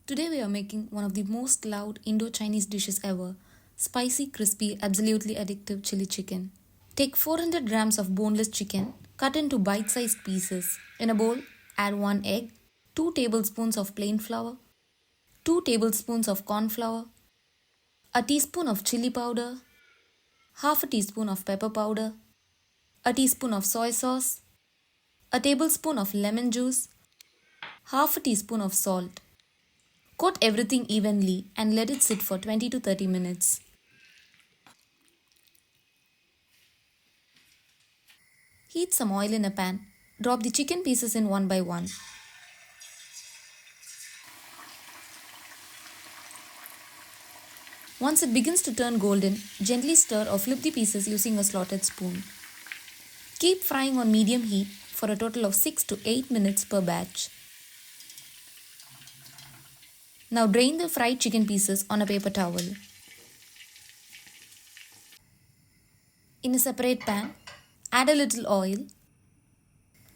Today we are making one of the most loved Indo-Chinese dishes ever, spicy, crispy, absolutely addictive chili chicken. Take 400 grams of boneless chicken, cut into bite-sized pieces. In a bowl, add 1 egg, 2 tablespoons of plain flour, 2 tablespoons of corn flour, a teaspoon of chili powder, half a teaspoon of pepper powder, a teaspoon of soy sauce, a tablespoon of lemon juice, half a teaspoon of salt. Coat everything evenly and let it sit for 20 to 30 minutes. Heat some oil in a pan. Drop the chicken pieces in one by one. Once it begins to turn golden, gently stir or flip the pieces using a slotted spoon. Keep frying on medium heat for a total of 6 to 8 minutes per batch. Now drain the fried chicken pieces on a paper towel. In a separate pan, add a little oil.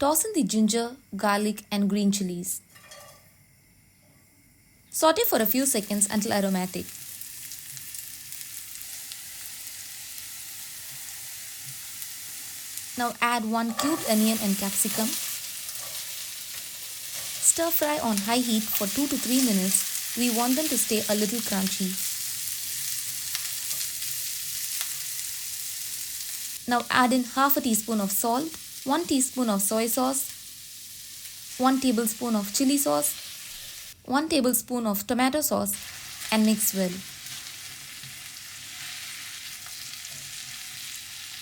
Toss in the ginger, garlic and green chilies. Saute for a few seconds until aromatic. Now add 1 cubed onion and capsicum. Stir fry on high heat for 2 to 3 minutes. We want them to stay a little crunchy. Now add in half a teaspoon of salt, 1 teaspoon of soy sauce, 1 tablespoon of chili sauce, 1 tablespoon of tomato sauce and mix well.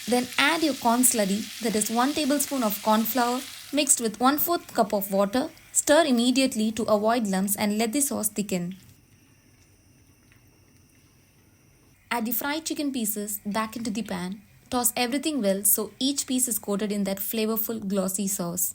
Then add your corn slurry, that is 1 tablespoon of corn flour mixed with 1/4 cup of water. Stir immediately to avoid lumps and let the sauce thicken. Add the fried chicken pieces back into the pan. Toss everything well so each piece is coated in that flavorful glossy sauce.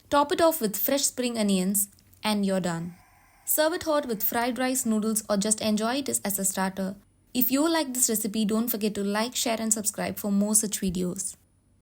Top it off with fresh spring onions and you're done. Serve it hot with fried rice, noodles or just enjoy it as a starter. If you like this recipe, don't forget to like, share and subscribe for more such videos.